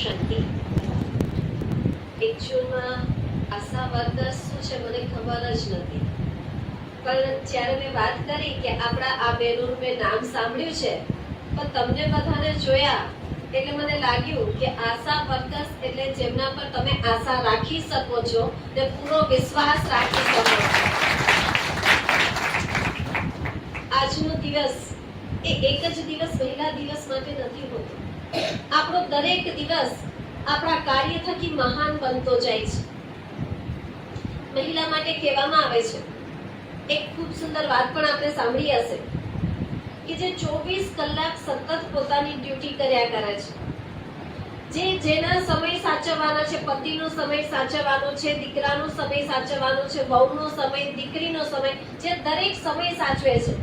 શાંતિ. એકચ્યુઅલમાં આશા workers શું છે મને ખબર જ નથી, પણ જ્યારે મેં વાત કરી કે આપણા આ બહેનોનું મેં નામ સાંભળ્યું છે, પણ તમને બધાને જોયા એટલે મને લાગ્યું કે આશા વર્કર્સ એટલે જેમના પર તમે આશા રાખી શકો છો ને પૂરો વિશ્વાસ રાખી શકો છો. આજનો દિવસ એ એક જ દિવસ મહિલા દિવસ માટે નથી હોતો. આપણો દરેક દિવસ આપણા કાર્ય થકી મહાન બનતો જાય છે. મહિલા માટે કહેવામાં આવે છે, એક ખૂબ સુંદર વાત પણ આપણે સાંભળી હશે કે જે 24 કલાક સતત પોતાની ડ્યુટી કર્યા કરે છે, જેના સમય સાચવવાના છે, પતિનો સમય સાચવવાનો છે, દીકરાનો સમય સાચવવાનો છે, વહુનો સમય, દીકરીનો સમય, જે દરેક સમય સાચવે છે.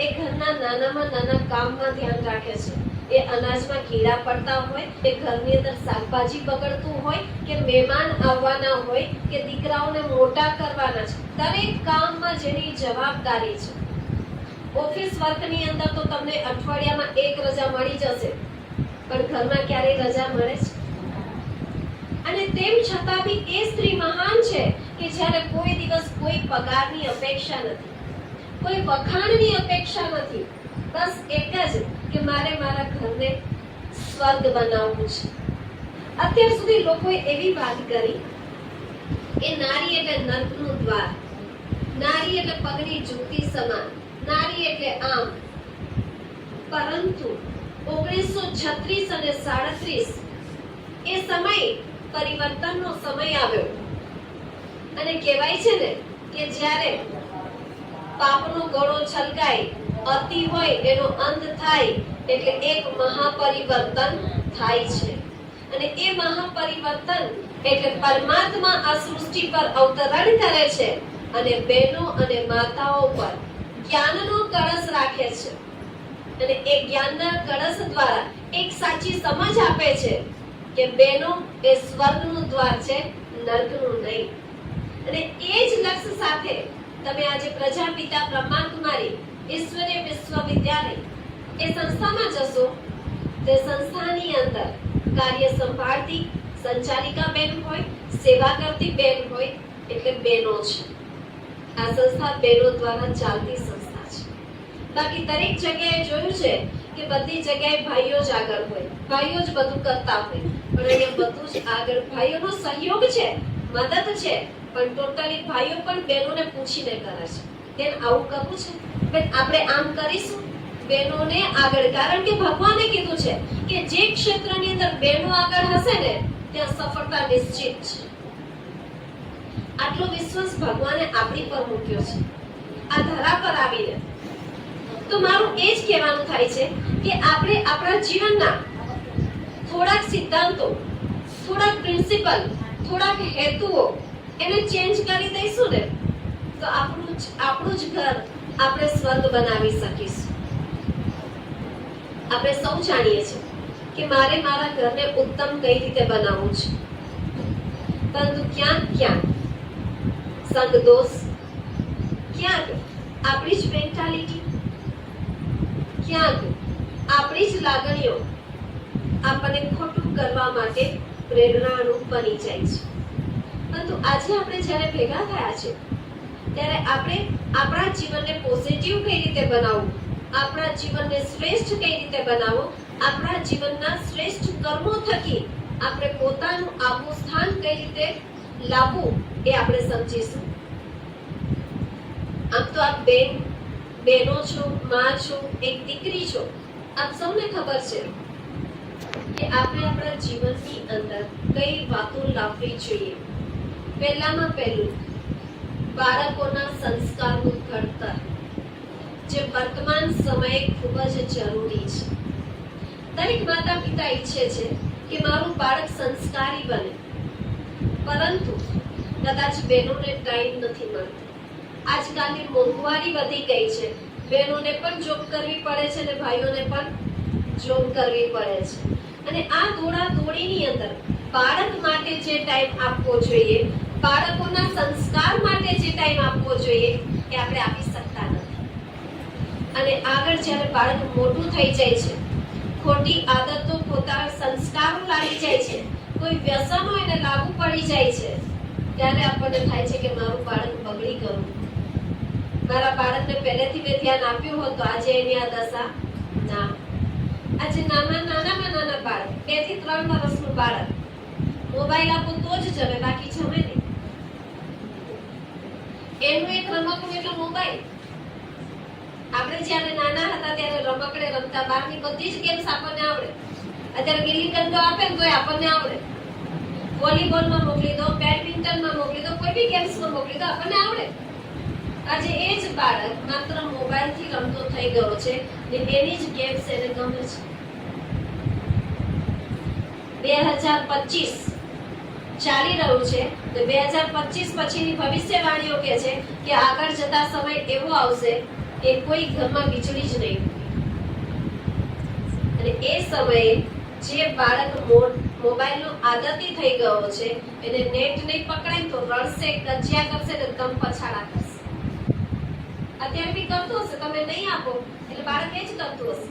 એ ઘરના નાનામાં નાના કામમાં ધ્યાન રાખે છે. એ અનાજમાં કીડા પડતા હોય, એ ઘરની અંદર શાકભાજી બગડતું હોય, કે મહેમાન આવવાના હોય, કે દીકરાઓને મોટા કરવાના છે, દરેક કામમાં જેની જવાબદારી છે. ઓફિસ વર્કની અંદર તો તમને અઠવાડિયામાં એક રજા મળી જશે, પણ ઘરમાં ક્યારેય રજા મળે છે? અને તેમ છતાં બી એ સ્ત્રી મહાન છે કે જ્યારે કોઈ દિવસ કોઈ પગારની અપેક્ષા નથી, કોઈ વખાણની અપેક્ષા નથી. બસ એક જ કે મારે મારા ઘરને સ્વર્ગ બનાવવું છે. અત્યાર સુધી લોકોએ એવી વાત કરી કે નારી એટલે નર્કનું દ્વાર, નારી એટલે પગની જૂતી સમાન, નારી એટલે આમ. પરંતુ 1936 અને 37 એ સમય પરિવર્તનનો સમય આવ્યો. અને કહેવાય છે ને કે જ્યારે પાપનો ગળો છલકાય, અતિ હોય એનો અંત થાય, એટલે એક મહાપરિવર્તન થાય છે. અને એ મહાપરિવર્તન એટલે પરમાત્મા આ સૃષ્ટિ પર અવતરણ કરે છે અને બહેનો અને માતાઓ પર જ્ઞાનનો કળશ રાખે છે. અને એ જ્ઞાનના કળશ દ્વારા એક સાચી સમજ આપે છે કે બહેનો એ સ્વર્ગનું દ્વાર છે, નર્કનું નહીં. અને એ જ લક્ષ્ય સાથે તમે આજે પ્રજાપિતા બ્રહ્માકુમારી ઈશ્વરીય વિશ્વવિદ્યાલય એ સંસ્થામાં જશો. તે સંસ્થાની અંદર કાર્ય સંભાળતી સંચાલિકા બેન હોય, સેવા કરતી બેન હોય, એટલે બહેનો છે. આ સંસ્થા બહેનો દ્વારા ચાલતી સંસ્થા છે. બાકી દરેક જગ્યાએ જોયું છે કે બધી જગ્યાએ ભાઈઓ જ આગળ હોય, ભાઈઓ જ બધું કરતા હોય, પણ અહીંયા બધું જ આગળ ભાઈઓનો સહયોગ છે, મદદ છે, પણ ટોટલી ભાઈઓ પણ બહેનોને પૂછીને કરે છે. બેન આવું કરવું છે, બેન આપણે આમ કરીશું, બહેનોને આગળ. કારણ કે ભગવાને કીધું છે કે જે ક્ષેત્રની અંદર બહેનો આગળ હશે ને ત્યાં સફળતા નિશ્ચિત છે. આટલો વિશ્વાસ ભગવાને આપણી પર મૂક્યો છે આ ધરા પર આવીને. તો મારું એ જ કહેવાનું થાય છે કે આપણે આપણા જીવનના થોડાક સિદ્ધાંતો, થોડાક પ્રિન્સિપલ, થોડાક હેતુઓ એને ચેન્જ કરી દઈશું ને તો આપણું જ ઘર આપણે સ્વર્ગ બનાવી શકીશું. આપણે સૌ જાણીએ છીએ કે મારે મારા ઘરને ઉત્તમ કઈ રીતે બનાવવું છે, પરંતુ ક્યાંક સંગદોષ, ક્યાંક આપણી જ મેન્ટાલિટી, ક્યાંક આપણી જ લાગણીઓ આપણને ખોટું કરવા માટે પ્રેરણારૂપ બની જાય છે. પરંતુ આજે આપણે જ્યારે ભેગા થયા છે ત્યારે આપણે આપણા જીવનને પોઝિટિવ કઈ રીતે બનાવવું, આપણા જીવનને શ્રેષ્ઠ કઈ રીતે બનાવવું, આપણા જીવનના શ્રેષ્ઠ કર્મો થકી આપણે પોતાનું આગવું સ્થાન કઈ રીતે લાવવું એ આપણે સમજીશું. આમ તો આપ બહેનો છો, માં છો, એક દીકરી છો. આપ સૌને ખબર છે કે આપણે આપણા જીવનની અંદર કઈ વાતો લાવવી જોઈએ. પહેલામાં પહેલું બાળકોના સંસ્કારનું ઘડતર, જે વર્તમાન સમયે ખૂબ જ જરૂરી છે. દરેક માતા પિતા ઈચ્છે છે કે મારું બાળક સંસ્કારી બને, પરંતુ કદાચ બહેનોને ટાઈમ નથી મળતો. આજકાલની મોંઘવારી વધી ગઈ છે, બહેનોને પણ જોબ કરવી પડે છે અને ભાઈઓને પણ જોબ કરવી પડે છે. અને આ દોડાદોડીની અંદર બાળક માટે જે ટાઈમ આપવો જોઈએ, બાળકોના સંસ્કાર માટે જે ટાઈમ આપવો જોઈએ એ આપણે આપી શકતા નથી. અને આગળ જ્યારે બાળક મોટું થઈ જાય છે ખોટી આદતો, ખોટા સંસ્કારો લાગી જાય છે, કોઈ વ્યસનો એને લાગુ પડી જાય છે, ત્યારે આપણને થાય છે કે મારું બાળક બગડી ગયું, મારા બાળકને પહેલેથી મેં ધ્યાન આપ્યું હોત તો આજે એની આ દશા ના. આજે નાના બાળક 2 થી 3 વર્ષનું બાળક મોબાઈલ આપો તો જ જમે, બાકી જમે નહીં. એનું એક રમકડું એટલે મોબાઈલ. આપણે જ્યારે નાના હતા ત્યારે રમકડે રમતા, બહારની બધી જ ગેમ્સ આપણને આવડે. અત્યારે ગિલ્લી દંડો આપે ને તોય આપણને આવડે. વોલીબોલમાં મોકલી દો, બેડમિન્ટનમાં મોકલી દો, કોઈ બી ગેમ્સમાં મોકલી દો, આપણને આવડે. આજે એ જ બાળક માત્ર મોબાઈલથી રમતો થઈ ગયો છે ને એની જ ગેમ્સ એને ગમે છે. 2025 ચાલી રહ્યું છે તો 2025 પછીની ભવિષ્યવાણીઓ કહે છે કે આગળ જતા સમય એવો આવશે કે કોઈ ઘરમાં વીજળી જ નહીં હોય. અને એ સમયે જે બાળક મોબાઈલનો આદતી થઈ ગયો છે એને નેટ નહીં પકડાય તો રડશે, કજિયા કરશે ને દમ પછાડા કરશે. અત્યારે બી કરતો હશે, તમે નહીં આપો એટલે બાળક એ જ કરતું હશે.